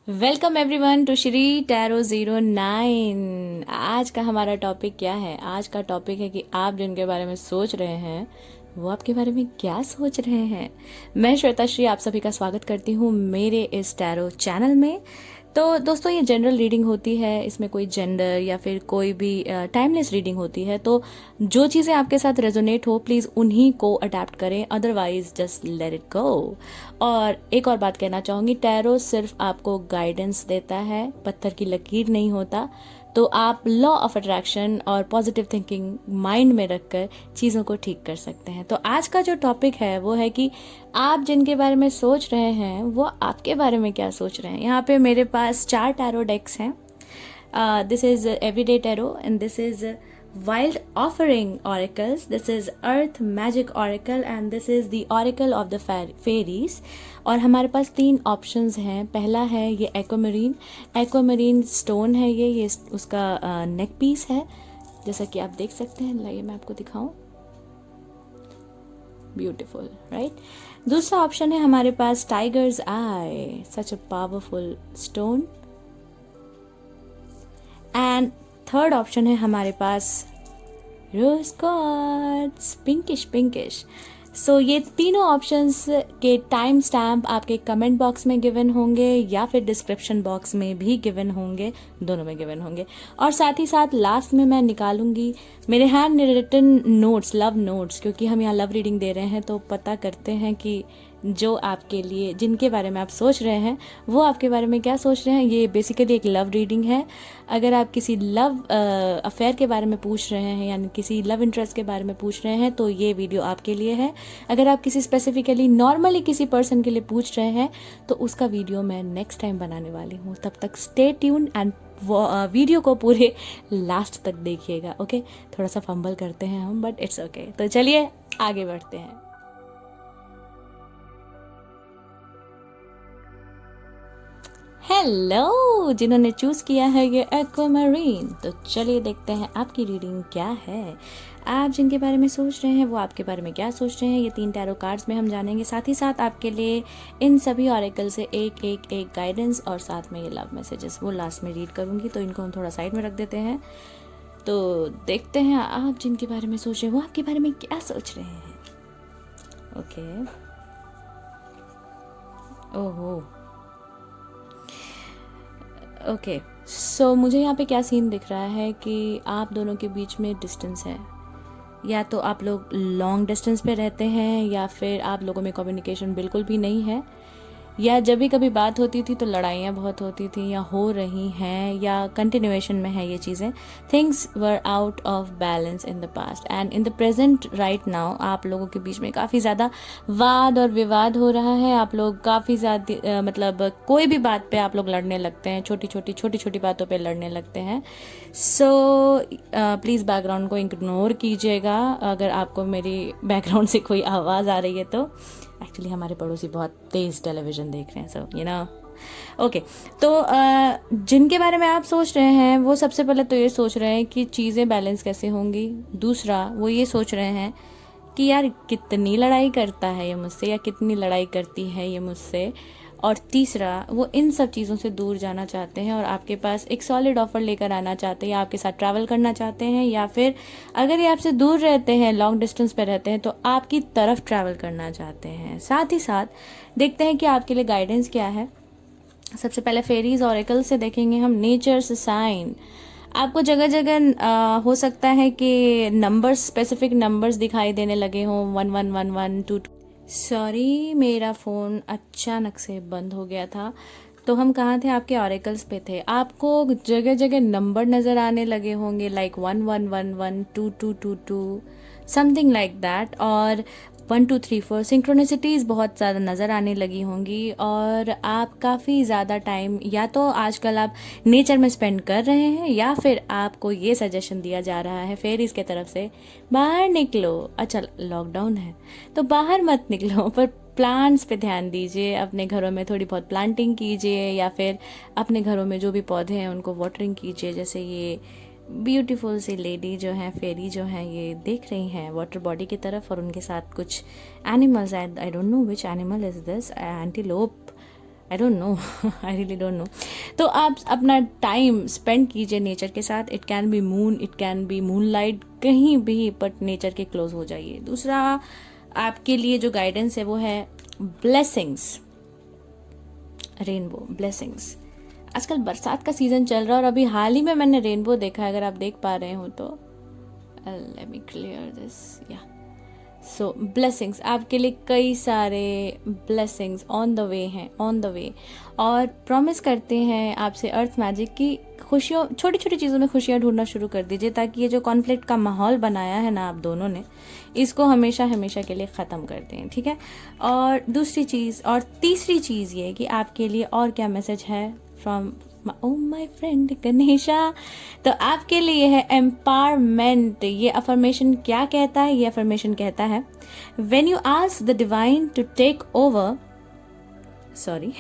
Welcome everyone to Shri tarot 09। आज का हमारा टॉपिक क्या है? आज का टॉपिक है कि आप जिनके बारे में सोच रहे हैं वो आपके बारे में क्या सोच रहे हैं। मैं श्वेता श्री आप सभी का स्वागत करती हूँ मेरे इस टैरो चैनल में। तो दोस्तों, ये जनरल रीडिंग होती है, इसमें कोई जेंडर या फिर कोई भी टाइमलेस रीडिंग होती है। तो जो चीज़ें आपके साथ रेजोनेट हो प्लीज़ उन्हीं को अडेप्ट करें, otherwise just let it go. और एक और बात कहना चाहूँगी, टैरो सिर्फ आपको गाइडेंस देता है, पत्थर की लकीर नहीं होता। तो आप लॉ ऑफ अट्रैक्शन और पॉजिटिव थिंकिंग माइंड में रखकर चीज़ों को ठीक कर सकते हैं। तो आज का जो टॉपिक है वो है कि आप जिनके बारे में सोच रहे हैं वो आपके बारे में क्या सोच रहे हैं। यहाँ पे मेरे पास 4 टैरो डेक्स हैं। This is Everyday Tarot, and this is Wild Offering Oracles. This is Earth Magic Oracle, and this is the Oracle of the Fairies. और हमारे पास 3 ऑप्शंस हैं। पहला है ये एक्वामरीन स्टोन है, ये उसका नेक पीस है, जैसा कि आप देख सकते हैं। लाइए मैं आपको दिखाऊं। Beautiful, right. दूसरा ऑप्शन है हमारे पास tiger's eye, such a powerful stone. And third option है हमारे पास रोज क्वार्ट्ज, पिंकिश। सो ये तीनों ऑप्शंस के टाइम स्टैम्प आपके कमेंट बॉक्स में गिवन होंगे या फिर डिस्क्रिप्शन बॉक्स में भी गिवन होंगे, दोनों में गिवन होंगे। और साथ ही साथ लास्ट में मैं निकालूंगी मेरे handwritten notes, love notes, क्योंकि हम यहाँ लव रीडिंग दे रहे हैं। तो पता करते हैं कि जो आपके लिए, जिनके बारे में आप सोच रहे हैं वो आपके बारे में क्या सोच रहे हैं। ये बेसिकली एक लव रीडिंग है। अगर आप किसी लव अफेयर के बारे में पूछ रहे हैं, यानी किसी लव इंटरेस्ट के बारे में पूछ रहे हैं, तो ये वीडियो आपके लिए है। अगर आप किसी स्पेसिफिकली नॉर्मली किसी पर्सन के लिए पूछ रहे हैं तो उसका वीडियो मैं नेक्स्ट टाइम बनाने वाली हूँ। तब तक स्टे ट्यून एंड वीडियो को पूरे लास्ट तक देखिएगा। ओके, थोड़ा सा फंबल करते हैं हम, बट इट्स ओके। तो चलिए आगे बढ़ते हैं। हेलो, जिन्होंने चूज किया है ये एक्वामरीन, तो चलिए देखते हैं आपकी रीडिंग क्या है। आप जिनके बारे में सोच रहे हैं वो आपके बारे में क्या सोच रहे हैं, ये 3 टैरो कार्ड्स में हम जानेंगे। साथ ही साथ आपके लिए इन सभी ऑरेकल से एक गाइडेंस और साथ में ये लव मैसेजेस वो लास्ट में रीड करूंगी। तो इनको हम थोड़ा साइड में रख देते हैं। तो देखते हैं आप जिनके बारे में सोच रहे हैं वो आपके बारे में क्या सोच रहे हैं। ओके, ओहो, ओके। सो मुझे यहाँ पे क्या सीन दिख रहा है कि आप दोनों के बीच में डिस्टेंस है। या तो आप लोग लॉन्ग डिस्टेंस पे रहते हैं या फिर आप लोगों में कम्युनिकेशन बिल्कुल भी नहीं है, या जब भी कभी बात होती थी तो लड़ाइयाँ बहुत होती थी या हो रही हैं या कंटिन्यूएशन में है ये चीज़ें। Things were out of balance in the past and in the present right now आप लोगों के बीच में काफ़ी ज़्यादा वाद और विवाद हो रहा है। आप लोग काफ़ी ज़्यादा मतलब कोई भी बात पे आप लोग लड़ने लगते हैं, छोटी छोटी बातों पे लड़ने लगते हैं। सो प्लीज़ बैकग्राउंड को इग्नोर कीजिएगा अगर आपको मेरी बैकग्राउंड से कोई आवाज़ आ रही है तो। एक्चुअली हमारे पड़ोसी बहुत तेज टेलीविजन देख रहे हैं, सो यू नो। ओके, तो जिनके बारे में आप सोच रहे हैं वो सबसे पहले तो ये सोच रहे हैं कि चीज़ें बैलेंस कैसे होंगी। दूसरा, वो ये सोच रहे हैं कि यार कितनी लड़ाई करता है ये मुझसे या कितनी लड़ाई करती है ये मुझसे। और तीसरा, वो इन सब चीज़ों से दूर जाना चाहते हैं और आपके पास एक सॉलिड ऑफर लेकर आना चाहते हैं, या आपके साथ ट्रैवल करना चाहते हैं, या फिर अगर ये आपसे दूर रहते हैं, लॉन्ग डिस्टेंस पे रहते हैं, तो आपकी तरफ ट्रैवल करना चाहते हैं। साथ ही साथ देखते हैं कि आपके लिए गाइडेंस क्या है। सबसे पहले फेरीज ऑरेकल से देखेंगे हम नेचर्स साइन। आपको जगह जगह हो सकता है कि नंबर्स, स्पेसिफिक नंबर्स दिखाई देने लगे हों, 1111 22। सॉरी, मेरा फ़ोन अचानक से बंद हो गया था। तो हम कहाँ थे? आपके ऑरेकल्स पे थे। आपको जगह जगह नंबर नज़र आने लगे होंगे, लाइक 1111 2222 समथिंग लाइक दैट, और 1234 सिंक्रोनिसिटीज़ बहुत ज़्यादा नज़र आने लगी होंगी। और आप काफ़ी ज़्यादा टाइम या तो आजकल आप नेचर में स्पेंड कर रहे हैं, या फिर आपको ये सजेशन दिया जा रहा है फेरीज के तरफ से, बाहर निकलो। अच्छा, लॉकडाउन है तो बाहर मत निकलो, पर प्लांट्स पे ध्यान दीजिए। अपने घरों में थोड़ी बहुत प्लांटिंग कीजिए, या फिर अपने घरों में जो भी पौधे हैं उनको वाटरिंग कीजिए। जैसे ये ब्यूटीफुल सी लेडी जो है, फेरी जो है, ये देख रही हैं वाटर बॉडी की तरफ, और उनके साथ कुछ animals, I don't know which animal is this, antelope I don't no, I really don't know. तो आप अपना टाइम स्पेंड कीजिए नेचर के साथ। It can be moon, it can be moon light, कहीं भी, बट नेचर के क्लोज हो जाइए। दूसरा आपके लिए जो गाइडेंस है वो है ब्लेसिंग्स, रेनबो, ब्लेसिंग्स। आजकल बरसात का सीजन चल रहा है और अभी हाल ही में मैंने रेनबो देखा है, अगर आप देख पा रहे हो तो। लेट मी क्लियर दिस, या सो ब्लेसिंग्स, आपके लिए कई सारे ब्लेसिंग्स ऑन द वे हैं, ऑन द वे। और प्रॉमिस करते हैं आपसे अर्थ मैजिक की खुशियों, छोटी छोटी चीज़ों में खुशियाँ ढूंढना शुरू कर दीजिए, ताकि ये जो कॉन्फ्लिक्ट का माहौल बनाया है ना आप दोनों ने, इसको हमेशा हमेशा के लिए ख़त्म कर दें, ठीक है। और दूसरी चीज़, और तीसरी चीज़ ये कि आपके लिए और क्या मैसेज है from oh my friend Ganesha. तो आपके लिए है एम्पावरमेंट। ये अफर्मेशन क्या कहता है? ये अफर्मेशन कहता है, when you ask the divine to take over, sorry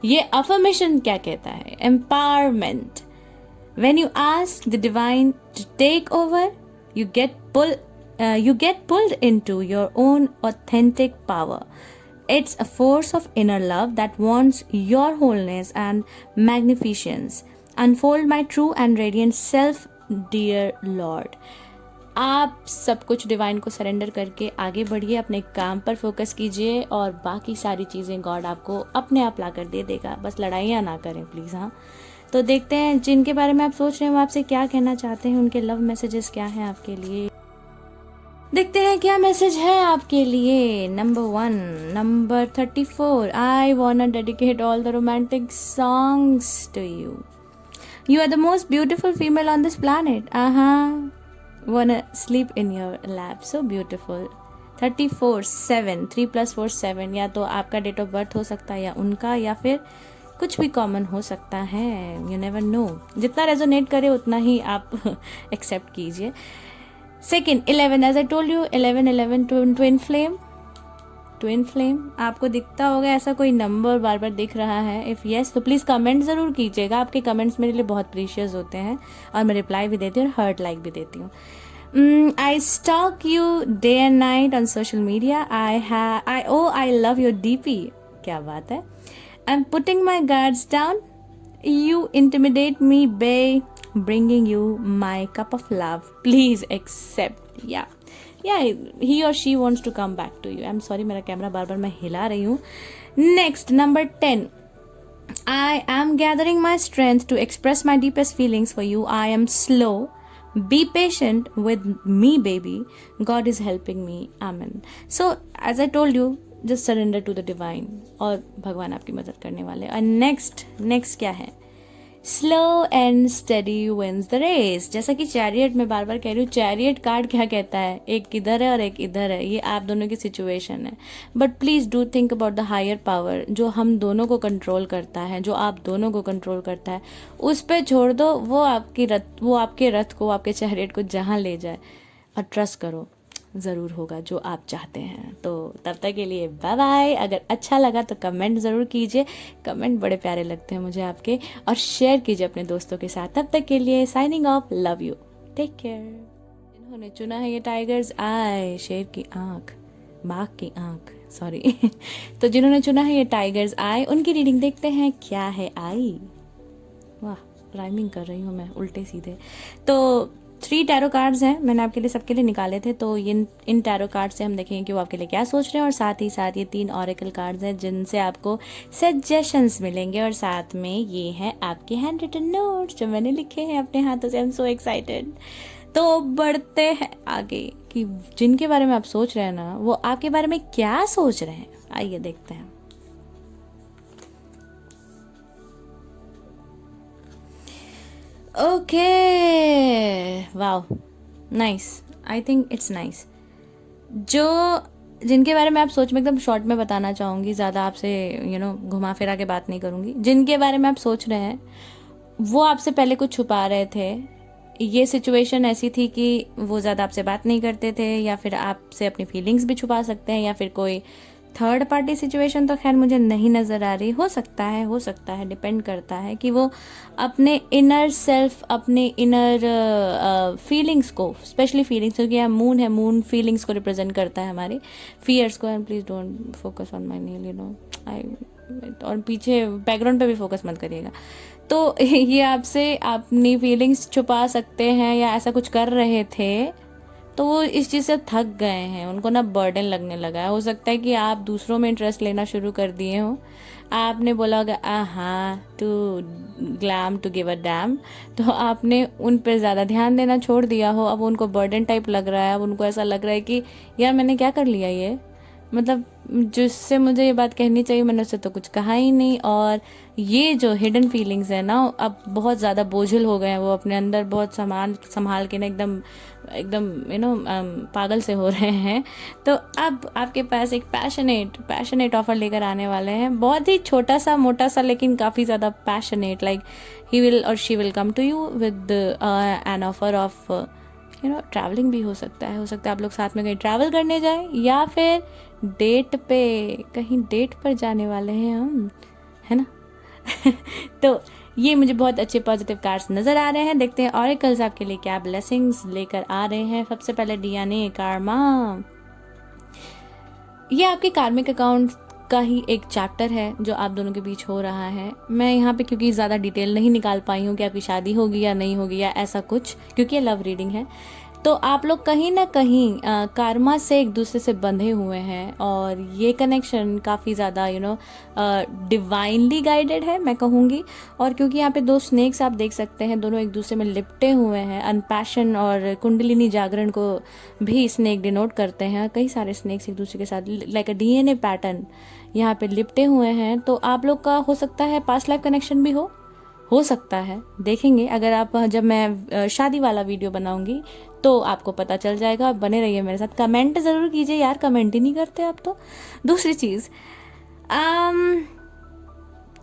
ये अफर्मेशन क्या कहता है? Empowerment. When you ask the divine to take over, you get pulled into your own authentic power. It's a force of inner love that wants your wholeness and magnificence. Unfold my true and radiant self, dear Lord. आप सब कुछ divine को surrender करके आगे बढ़िए, अपने काम पर फोकस कीजिए और बाकी सारी चीज़ें गॉड आपको अपने आप ला कर दे देगा। बस लड़ाइयाँ ना करें प्लीज़। हाँ, तो देखते हैं जिनके बारे में आप सोच रहे हैं वो आपसे क्या कहना चाहते हैं, उनके लव मैसेजेस क्या हैं आपके लिए। देखते हैं क्या मैसेज है आपके लिए। Number 1, number 34, I wanna dedicate all the romantic songs to you. You are the most beautiful female on this planet. Wanna sleep in your lap. So beautiful. 34/7, 3 + 4 7, या तो आपका डेट ऑफ बर्थ हो सकता है या उनका, या फिर कुछ भी कॉमन हो सकता है। यू नेवर नो, जितना रेजोनेट करे उतना ही आप एक्सेप्ट कीजिए। Second 11, as I told you, 11 twin flame. Twin flame आपको दिखता होगा ऐसा कोई नंबर बार बार दिख रहा है? इफ़ यस तो प्लीज़ कमेंट ज़रूर कीजिएगा। आपके कमेंट्स मेरे लिए बहुत प्रीशियस होते हैं और मैं रिप्लाई भी देती हूँ और हार्ट लाइक भी देती हूँ। I stalk you day and night on social media. I love your DP. क्या बात है। I am putting my guards down. You intimidate me by bringing you my cup of love. Please accept. Yeah, he or she wants to come back to you. I'm sorry, मेरा camera बार बार मैं हिला रही हूँ। Next, number 10. I am gathering my strength to express my deepest feelings for you. I am slow. Be patient with me, baby. God is helping me. Amen. So, as I told you, just surrender to the divine. और भगवान आपकी मदद करने वाले। और next क्या है? Slow and steady wins the race. जैसा कि चैरियट में बार बार कह रही हूँ, चैरियट कार्ड क्या कहता है? एक इधर है और एक इधर है, ये आप दोनों की सिचुएशन है। But please do think about the higher power, जो हम दोनों को कंट्रोल करता है, जो आप दोनों को कंट्रोल करता है, उस पर छोड़ दो। वो आपके रथ को, आपके चैरियट को जहाँ ले जाए, और ट्रस्ट करो ज़रूर होगा जो आप चाहते हैं। तो तब तक के लिए बाय बाय। अगर अच्छा लगा तो कमेंट ज़रूर कीजिए, कमेंट बड़े प्यारे लगते हैं मुझे आपके, और शेयर कीजिए अपने दोस्तों के साथ। तब तक के लिए signing off, love you, take care. इन्होंने चुना है ये टाइगर्स आई, शेर की आँख, बाघ की आँख, सॉरी तो जिन्होंने चुना है ये टाइगर्स आई, उनकी रीडिंग देखते हैं क्या है आई। वाह, राइमिंग कर रही हूँ मैं उल्टे सीधे। तो 3 टैरो कार्ड्स हैं, मैंने आपके लिए सबके लिए निकाले थे। तो इन टैरो कार्ड से हम देखेंगे कि वो आपके लिए क्या सोच रहे हैं, और साथ ही साथ ये 3 ऑरेकल कार्ड्स हैं जिनसे आपको सजेशंस मिलेंगे, और साथ में ये हैं आपके हैंड रिटन नोट्स जो मैंने लिखे हैं अपने हाथों से। I am so excited. तो बढ़ते हैं आगे कि जिनके बारे में आप सोच रहे हैं ना, वो आपके बारे में क्या सोच रहे हैं। आइए देखते हैं। Okay, wow, nice, I think it's nice. जिनके बारे में आप सोच, में एकदम शॉर्ट में बताना चाहूँगी, ज़्यादा आपसे घुमा फिरा के बात नहीं करूँगी। जिनके बारे में आप सोच रहे हैं वो आपसे पहले कुछ छुपा रहे थे। ये सिचुएशन ऐसी थी कि वो ज़्यादा आपसे बात नहीं करते थे, या फिर आपसे अपनी फीलिंग्स भी छुपा सकते हैं, या फिर कोई थर्ड पार्टी सिचुएशन तो खैर मुझे नहीं नज़र आ रही। हो सकता है, डिपेंड करता है कि वो अपने इनर सेल्फ, अपने इनर फीलिंग्स को, स्पेशली फीलिंग्स, क्योंकि यहाँ मून है, मून फीलिंग्स को रिप्रेजेंट करता है, हमारी फियर्स को। And please don't focus on my nail, eye और पीछे बैकग्राउंड पे भी फोकस मत करिएगा। तो ये आपसे अपनी फीलिंग्स छुपा सकते हैं या ऐसा कुछ कर रहे थे, तो वो इस चीज़ से थक गए हैं, उनको ना बर्डन लगने लगा है। हो सकता है कि आप दूसरों में इंटरेस्ट लेना शुरू कर दिए हो। आपने बोला होगा हाँ too glam to give a damn, तो आपने उन पर ज़्यादा ध्यान देना छोड़ दिया हो। अब उनको बर्डन टाइप लग रहा है, अब उनको ऐसा लग रहा है कि यार मैंने क्या कर लिया ये, मतलब जिससे मुझे ये बात कहनी चाहिए मैंने उससे तो कुछ कहा ही नहीं। और ये जो हिडन फीलिंग्स है ना, अब बहुत ज़्यादा बोझिल हो गए हैं, वो अपने अंदर बहुत संभाल के ना एकदम एकदम पागल से हो रहे हैं। तो अब आपके पास एक पैशनेट ऑफर लेकर आने वाले हैं, बहुत ही छोटा सा मोटा सा लेकिन काफ़ी ज़्यादा पैशनेट। लाइक ही विल और she will come to you with an offer of travelling भी हो सकता है आप लोग साथ में कहीं ट्रैवल करने जाएं, या फिर कहीं डेट पर जाने वाले हैं हम, है ना। तो ये मुझे बहुत अच्छे पॉजिटिव कार्ड्स नज़र आ रहे हैं। देखते हैं ऑरेकल्स आपके लिए क्या ब्लेसिंग्स लेकर आ रहे हैं। सबसे पहले डियाने कार्मा, ये आपके कार्मिक अकाउंट का ही एक चैप्टर है जो आप दोनों के बीच हो रहा है। मैं यहाँ पे क्योंकि ज़्यादा डिटेल नहीं निकाल पाई हूँ कि आपकी शादी होगी या नहीं होगी या ऐसा कुछ, क्योंकि ये लव रीडिंग है। तो आप लोग कहीं ना कहीं कार्मा से एक दूसरे से बंधे हुए हैं, और ये कनेक्शन काफ़ी ज़्यादा डिवाइनली गाइडेड है मैं कहूँगी। और क्योंकि यहाँ पे दो स्नेक्स आप देख सकते हैं, दोनों एक दूसरे में लिपटे हुए हैं। अनपैशन और कुंडलिनी जागरण को भी स्नेक डिनोट करते हैं। कई सारे स्नेक्स एक दूसरे के साथ लाइक अ डीएनए पैटर्न यहाँ पे लिपटे हुए हैं। तो आप लोग का हो सकता है पास्ट लाइफ कनेक्शन भी हो सकता है, देखेंगे। अगर आप जब मैं शादी वाला वीडियो बनाऊंगी तो आपको पता चल जाएगा। बने रहिए मेरे साथ, कमेंट ज़रूर कीजिए यार, कमेंट ही नहीं करते आप तो। दूसरी चीज़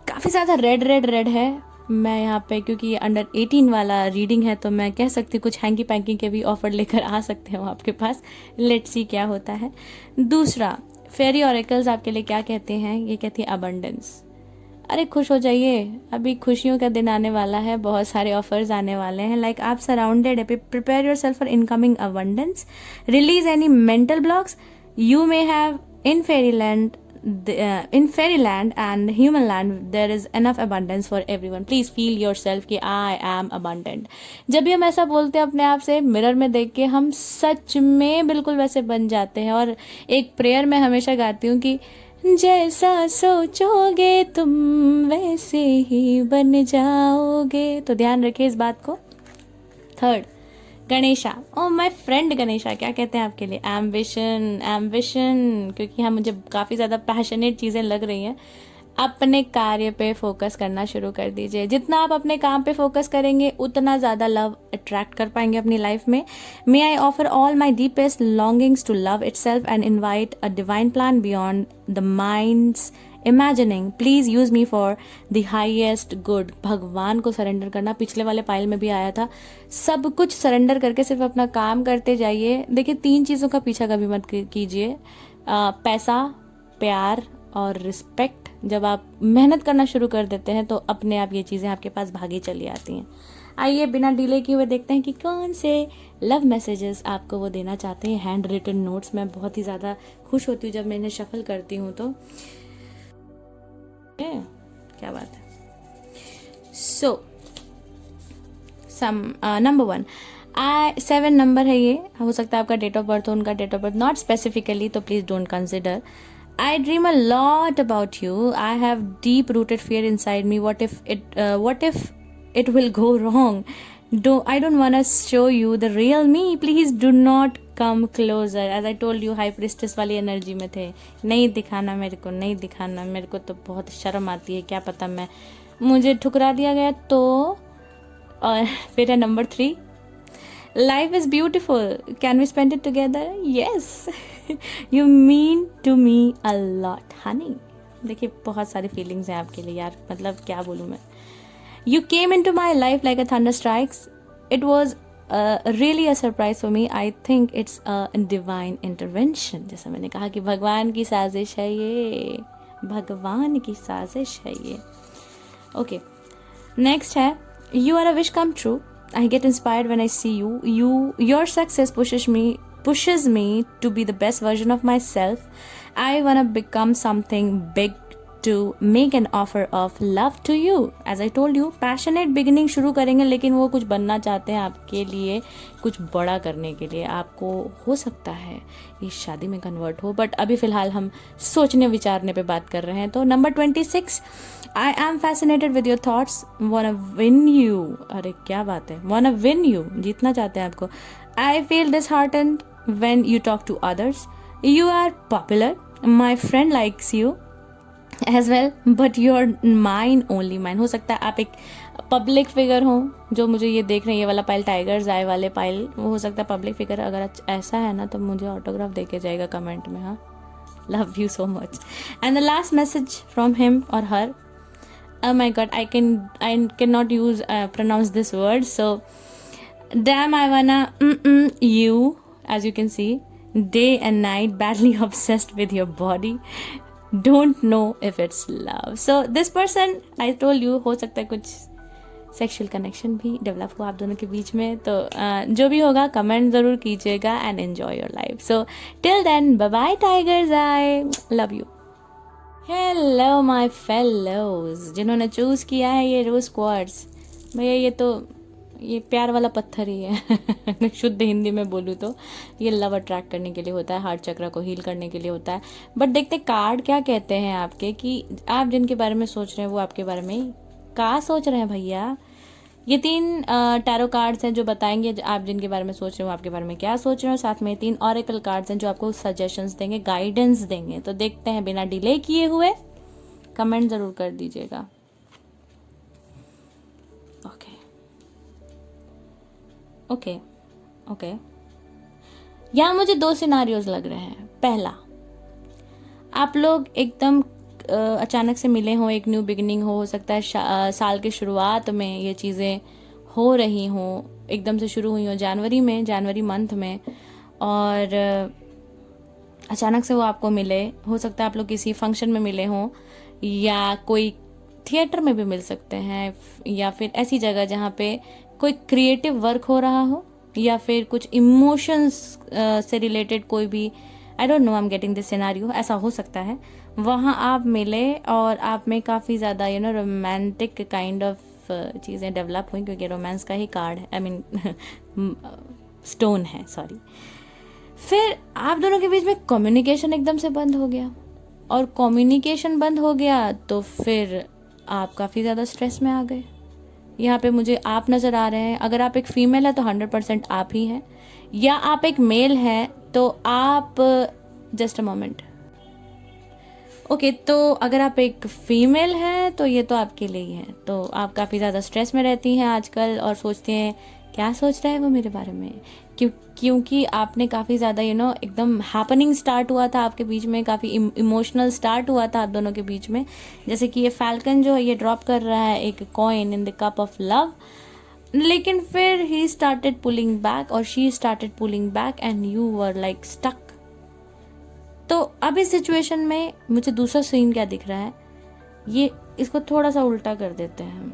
काफ़ी ज़्यादा रेड है। मैं यहाँ पे क्योंकि ये अंडर 18 वाला रीडिंग है तो मैं कह सकती हूँ कुछ हैंकी पैंकी के भी ऑफर लेकर आ सकते हो आपके पास। लेट्स सी क्या होता है। दूसरा, फेरी ऑरेकल्स आपके लिए क्या कहते हैं, ये कहती है अबंडेंस। अरे खुश हो जाइए, अभी खुशियों का दिन आने वाला है, बहुत सारे ऑफर्स आने वाले हैं। लाइक आप सराउंडेड है, prepare yourself for incoming abundance, release any mental blocks you may have in fairyland and human land. There is enough abundance for everyone. Please feel yourself कि I am abundant. जब भी हम ऐसा बोलते हैं अपने आप से मिरर में देख के, हम सच में बिल्कुल वैसे बन जाते हैं। और एक प्रेयर मैं हमेशा गाती हूँ कि जैसा सोचोगे तुम वैसे ही बन जाओगे। तो ध्यान रखिए इस बात को। Third, Ganesha, oh my friend Ganesha, क्या कहते हैं आपके लिए, एम्बिशन, क्योंकि हाँ मुझे काफ़ी ज़्यादा पैशनेट चीज़ें लग रही हैं। अपने कार्य पे फोकस करना शुरू कर दीजिए। जितना आप अपने काम पे फोकस करेंगे उतना ज़्यादा लव अट्रैक्ट कर पाएंगे अपनी लाइफ में। May I offer all my deepest longings to love itself and invite a divine plan beyond the mind's imagining. Please use me for the highest good. भगवान को surrender करना पिछले वाले pile में भी आया था। सब कुछ सरेंडर करके सिर्फ अपना काम करते जाइए। देखिए 3 चीज़ों का पीछा कभी मत कीजिए, पैसा, प्यार और रिस्पेक्ट। जब आप मेहनत करना शुरू कर देते हैं तो अपने आप ये चीज़ें आपके पास भागी चली आती हैं। आइए बिना डिले किए हुए देखते हैं कि कौन से लव मैसेजेस आपको वो देना चाहते हैं। हैंड रिटन नोट्स, मैं बहुत ही ज़्यादा खुश होती हूँ जब मैं इन्हें शफल करती हूँ तो क्या बात है। सो नंबर 1, 7 नंबर है ये। हो सकता है आपका डेट ऑफ बर्थ हो, उनका date of birth not specifically, तो please don't consider. I dream a lot about you. I have deep rooted fear inside me. What if it will go wrong? I don't want to show you the real me. Please do not come closer. As I told you, high priestess वाली energy में थे। नहीं दिखाना मेरे को, नहीं दिखाना मेरे को, तो बहुत शर्म आती है। क्या पता मुझे ठुकरा दिया गया तो। और फिर है number 3, Life is beautiful. Can we spend it together? Yes. You mean to me a lot, honey. देखिए बहुत सारी फीलिंग्स हैं आपके लिए यार, मतलब क्या बोलूँ मैं। You came into my life like a thunder strikes. It was really a surprise for me. I think it's a divine intervention. जैसा मैंने कहा कि भगवान की साजिश है ये, भगवान की साजिश है ये। Okay. Next है You are a wish come true. I get inspired when I see you. Your success pushes me to be the best version of myself. I want to become something big to make an offer of love to you. As I told you, passionate beginning शुरू करेंगे, लेकिन वो कुछ बनना चाहते हैं आपके लिए, कुछ बड़ा करने के लिए. आपको हो सकता है ये शादी में कन्वर्ट हो, बट अभी फ़िलहाल हम सोचने विचारने पे बात कर रहे हैं. तो number 26, I am fascinated with your thoughts, wanna win you. अरे क्या बात है, wanna win you, जीतना चाहते हैं आपको. I feel disheartened when you talk to others. You are popular, my friend likes you as well, but you're mine, only mine. हो सकता है आप एक पब्लिक फिगर हो, जो मुझे ये देख रहे हैं, ये वाला पाइल टाइगर्स आई वाले पाइल, वो हो सकता है पब्लिक फिगर. अगर ऐसा है ना तो मुझे ऑटोग्राफ दे के जाएगा कमेंट में. हाँ, love you so much. And the last message from him और हर. Oh my god, I cannot use pronounce this word, so damn, I wanna you, as you can see, day and night, badly obsessed with your body, don't know if it's love. So this person, I told you, हो सकता है कुछ sexual connection भी develop हो आप दोनों के बीच में. तो जो भी होगा कमेंट ज़रूर कीजिएगा and enjoy your life. So till then, bye bye tigers, I love you. Hello my fellows, जिन्होंने चूज़ किया है ये रोज क्वार्ट्स. भैया ये प्यार वाला पत्थर ही है. शुद्ध हिंदी में बोलूँ तो ये लव अट्रैक्ट करने के लिए होता है, हार्ट चक्र को हील करने के लिए होता है. बट देखते कार्ड क्या कहते हैं आपके, कि आप जिनके बारे में सोच रहे हैं वो आपके बारे में क्या सोच रहे हैं भैया. ये 3 टैरो कार्ड्स हैं जो बताएंगे आप जिनके बारे में सोच रहे हो आपके बारे में क्या सोच रहे हो. साथ में 3 ऑरेकल कार्ड्स हैं जो आपको सजेशंस देंगे, गाइडेंस देंगे. तो देखते हैं, बिना डिले किए हुए कमेंट ज़रूर कर दीजिएगा. ओके. यहाँ मुझे 2 सिनारियोज लग रहे हैं. पहला, आप लोग एकदम अचानक से मिले हों, एक न्यू बिगिनिंग हो सकता है साल के शुरुआत में ये चीज़ें हो रही हों, एकदम से शुरू हुई हो जनवरी मंथ में, और अचानक से वो आपको मिले. हो सकता है आप लोग किसी फंक्शन में मिले हों, या कोई थिएटर में भी मिल सकते हैं, या फिर ऐसी जगह जहाँ पे कोई क्रिएटिव वर्क हो रहा हो, या फिर कुछ इमोशंस से रिलेटेड कोई भी, आई don't no, I am getting this scenario, ऐसा हो सकता है. वहाँ आप मिले और आप में काफ़ी ज़्यादा रोमांटिक काइंड ऑफ चीज़ें डेवलप हुई, क्योंकि रोमांस का ही कार्ड है, आई मीन स्टोन है, सॉरी. फिर आप दोनों के बीच में कम्युनिकेशन एकदम से बंद हो गया, और कम्युनिकेशन बंद हो गया तो फिर आप काफ़ी ज़्यादा स्ट्रेस में आ गए. यहाँ पे मुझे आप नज़र आ रहे हैं. अगर आप एक फ़ीमेल है तो 100% आप ही हैं, या आप एक मेल है तो आप, जस्ट अ मोमेंट. ओके, तो अगर आप एक फ़ीमेल हैं तो ये तो आपके लिए ही है. तो आप काफ़ी ज़्यादा स्ट्रेस में रहती हैं आजकल, और सोचती हैं क्या सोच रहा है वो मेरे बारे में, क्योंकि आपने काफ़ी ज़्यादा एकदम हैपनिंग स्टार्ट हुआ था आपके बीच में, काफ़ी इमोशनल स्टार्ट हुआ था आप दोनों के बीच में. जैसे कि ये फैल्कन जो है ये ड्रॉप कर रहा है एक coin in the cup of love, लेकिन फिर ही स्टार्टेड पुलिंग बैक और she started pulling back and you were like stuck. तो अब इस सिचुएशन में मुझे दूसरा सीन क्या दिख रहा है, ये इसको थोड़ा सा उल्टा कर देते हैं हम,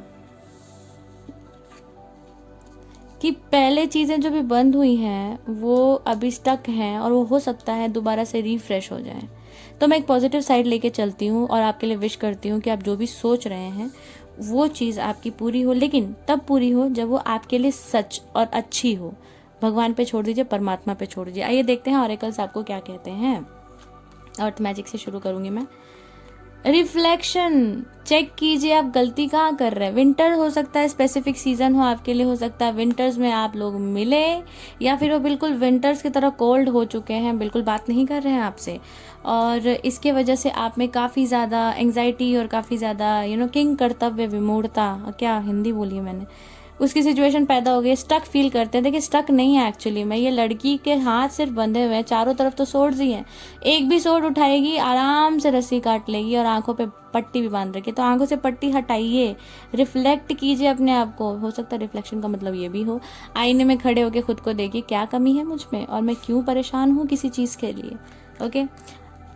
कि पहले चीज़ें जो भी बंद हुई हैं वो अभी स्टक हैं, और वो हो सकता है दोबारा से रिफ्रेश हो जाएं. तो मैं एक पॉजिटिव साइड लेके चलती हूँ और आपके लिए विश करती हूँ कि आप जो भी सोच रहे हैं वो चीज़ आपकी पूरी हो, लेकिन तब पूरी हो जब वो आपके लिए सच और अच्छी हो. भगवान पे छोड़ दीजिए, परमात्मा पे छोड़ दीजिए. आइए देखते हैं ऑरेकल्स आपको क्या कहते हैं. अर्थ मैजिक से शुरू करूँगी मैं. रिफ्लेक्शन, चेक कीजिए आप गलती कहाँ कर रहे हैं. विंटर हो सकता है, स्पेसिफिक सीजन हो आपके लिए, हो सकता है विंटर्स में आप लोग मिले, या फिर वो बिल्कुल विंटर्स की तरह कोल्ड हो चुके हैं, बिल्कुल बात नहीं कर रहे हैं आपसे, और इसके वजह से आप में काफ़ी ज़्यादा एंग्जाइटी और काफ़ी ज़्यादा किंग कर्तव्य विमूढ़ता, क्या हिंदी बोली है मैंने, उसकी सिचुएशन पैदा हो गई. स्टक फील करते हैं. देखिए स्टक नहीं है एक्चुअली में, ये लड़की के हाथ सिर्फ बंधे हुए हैं, चारों तरफ तो सोर्ड्स ही हैं. एक भी सोर्ड उठाएगी आराम से रस्सी काट लेगी, और आंखों पे पट्टी भी बांध रखी है. तो आंखों से पट्टी हटाइए, रिफ्लेक्ट कीजिए अपने आप को. हो सकता है रिफ्लेक्शन का मतलब ये भी हो, आईने में खड़े होकर खुद को देखिए क्या कमी है मुझ में, और मैं क्यों परेशान हूँ किसी चीज़ के लिए. ओके,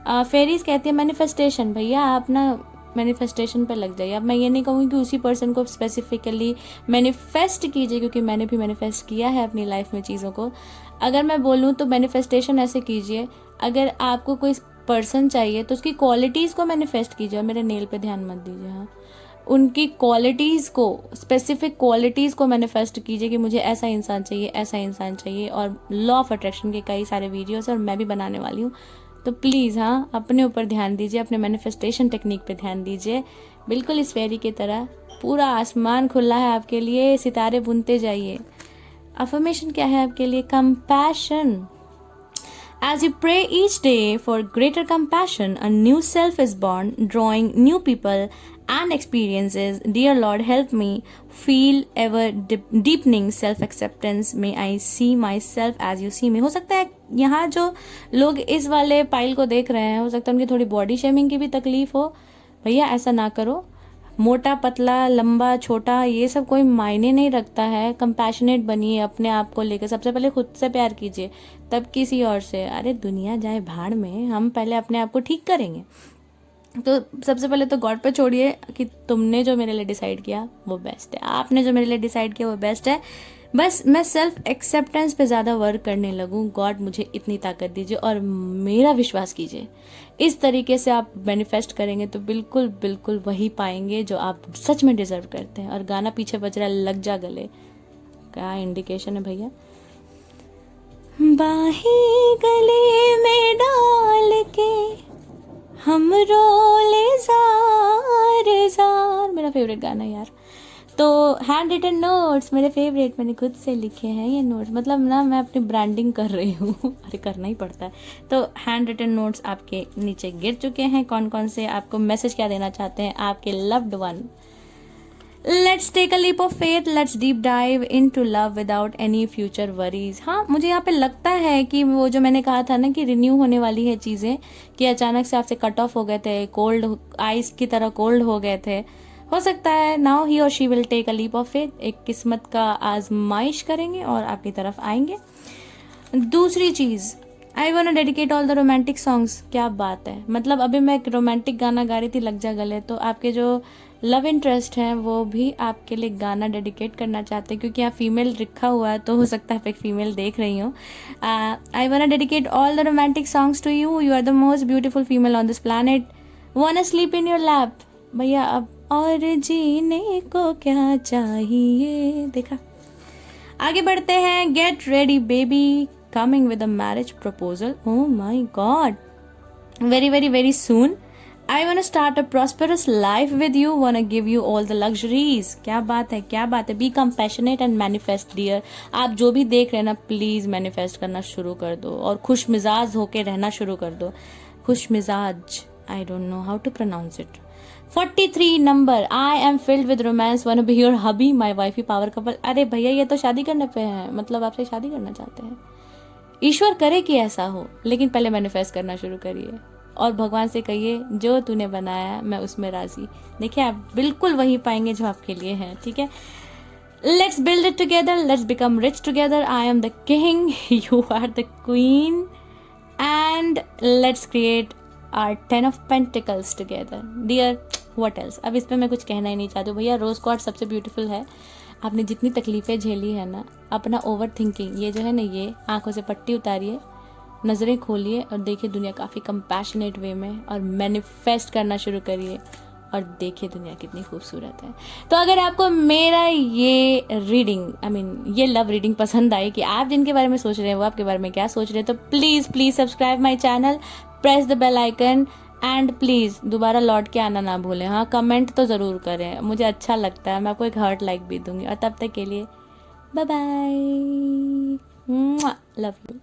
फेरीज कहती है मैनिफेस्टेशन. भैया आप ना मैनिफेस्टेशन पे लग जाइए. अब मैं ये नहीं कहूँगी कि उसी पर्सन को स्पेसिफिकली मैनिफेस्ट कीजिए, क्योंकि मैंने भी मैनिफेस्ट किया है अपनी लाइफ में चीज़ों को. अगर मैं बोलूँ तो मैनिफेस्टेशन ऐसे कीजिए, अगर आपको कोई पर्सन चाहिए तो उसकी क्वालिटीज़ को मैनिफेस्ट कीजिए, और मेरे नेल पे ध्यान मत दीजिए, हाँ, उनकी क्वालिटीज़ को, स्पेसिफिक क्वालिटीज़ को मैनिफेस्ट कीजिए कि मुझे ऐसा इंसान चाहिए, ऐसा इंसान चाहिए। और लॉ ऑफ अट्रैक्शन के कई सारे वीडियोस और मैं भी बनाने वाली हूँ, तो प्लीज़ हाँ अपने ऊपर ध्यान दीजिए, अपने मैनिफेस्टेशन टेक्निक पे ध्यान दीजिए, बिल्कुल इस फेरी की तरह। पूरा आसमान खुला है आपके लिए, सितारे बुनते जाइए। अफर्मेशन क्या है आपके लिए? Compassion. As you pray each day for greater compassion, a new self is born, drawing new people and experiences. Dear Lord, help me feel ever deepening self-acceptance. May I see myself as you see me. हो सकता है यहाँ जो लोग इस वाले pile को देख रहे हैं, हो सकता है उनकी थोड़ी बॉडी शेमिंग की भी तकलीफ हो। भैया ऐसा ना करो। मोटा पतला लंबा छोटा ये सब कोई मायने नहीं रखता है। कंपैशनेट बनिए अपने आप को लेकर। सबसे पहले खुद से प्यार कीजिए, तब किसी और से। अरे दुनिया जाए भाड़ में, हम पहले अपने आप को ठीक करेंगे। तो सबसे पहले तो गॉड पे छोड़िए कि तुमने जो मेरे लिए डिसाइड किया वो बेस्ट है, आपने जो मेरे लिए डिसाइड किया वो बेस्ट है। बस मैं सेल्फ एक्सेप्टेंस पे ज़्यादा वर्क करने लगूँ। गॉड मुझे इतनी ताकत दीजिए और मेरा विश्वास कीजिए। इस तरीके से आप मैनिफेस्ट करेंगे तो बिल्कुल बिल्कुल वही पाएंगे जो आप सच में डिजर्व करते हैं। और गाना पीछे बज रहा है, लग जा गले, क्या इंडिकेशन है भैया? बाही गले में डाल के हम रोले जार जार, मेरा फेवरेट गाना यार। तो हैंड रिटन नोट्स मेरे फेवरेट, मैंने खुद से लिखे हैं ये नोट्स। मतलब ना मैं अपनी ब्रांडिंग कर रही हूँ अरे करना ही पड़ता है। तो हैंड रिटन नोट्स आपके नीचे गिर चुके हैं। कौन कौन से आपको मैसेज क्या देना चाहते हैं आपके loved one? Let's take a leap of faith, let's deep dive into love without any future worries. हाँ, मुझे यहाँ पे लगता है कि वो जो मैंने कहा था ना कि रिन्यू होने वाली है चीज़ें, कि अचानक से आपसे कट ऑफ हो गए थे, कोल्ड आइस की तरह कोल्ड हो गए थे, हो सकता है नाउ ही और she will take a leap of faith, एक किस्मत का आजमाइश करेंगे और आपकी तरफ आएंगे। दूसरी चीज़, I want to dedicate all the romantic songs. क्या बात है, मतलब अभी मैं एक रोमांटिक गाना गा रही थी, लग जा गले, तो आपके जो लव इंटरेस्ट हैं वो भी आपके लिए गाना डेडिकेट करना चाहते हैं, क्योंकि यहाँ फीमेल लिखा हुआ है तो हो सकता है आप एक फीमेल देख रही हो। I want to dedicate all the romantic songs to you, you are the most beautiful female on this planet, want to sleep in your lap. भैया अब और जीने को क्या चाहिए। देखा, आगे बढ़ते हैं। Get ready baby, coming with a marriage proposal. Oh my God, very very very soon. I want to start a prosperous life with you, want to give you all the luxuries. क्या बात है, क्या बात है। Be compassionate and manifest dear. आप जो भी देख रहे हैं ना, प्लीज मैनिफेस्ट करना शुरू कर दो और खुश मिजाज होके रहना शुरू कर दो। खुश मिजाज, I don't know how to pronounce it. 43 number, I am filled with romance, one be your hubby, my wifey power couple. अरे भैया ये तो शादी करने पे है, मतलब आपसे शादी करना चाहते हैं। ईश्वर करे कि ऐसा हो, लेकिन पहले मैनिफेस्ट करना शुरू करिए और भगवान से कहिए जो तूने बनाया मैं उसमें राजी। देखिए आप बिल्कुल वही पाएंगे जो आपके लिए है। ठीक है, let's build it together, let's become rich together. I am the king, you are the queen, and let's create our 10 of pentacles together. Dear what else, अब इस पर मैं कुछ कहना ही नहीं चाहती हूँ भैया। रोज क्वार्ट्ज सबसे ब्यूटीफुल है। आपने जितनी तकलीफें झेली है ना, अपना ओवर थिंकिंग ये जो है ना, ये आंखों से पट्टी उतारिए, नज़रें खोलिए और देखिए दुनिया काफ़ी कंपैशनेट वे में, और मैनिफेस्ट करना शुरू करिए और देखिए दुनिया कितनी खूबसूरत है। तो अगर आपको मेरा ये रीडिंग, ये लव रीडिंग पसंद आई, कि आप जिनके बारे में सोच रहे हैं वो आपके बारे में क्या सोच रहे हैं, तो please please subscribe my channel, press the bell icon, and please दोबारा लौट के आना ना भूलें। हाँ, कमेंट तो ज़रूर करें, मुझे अच्छा लगता है। मैं आपको एक हार्ट लाइक भी दूंगी। और तब तक के लिए बाय बाय, लव यू।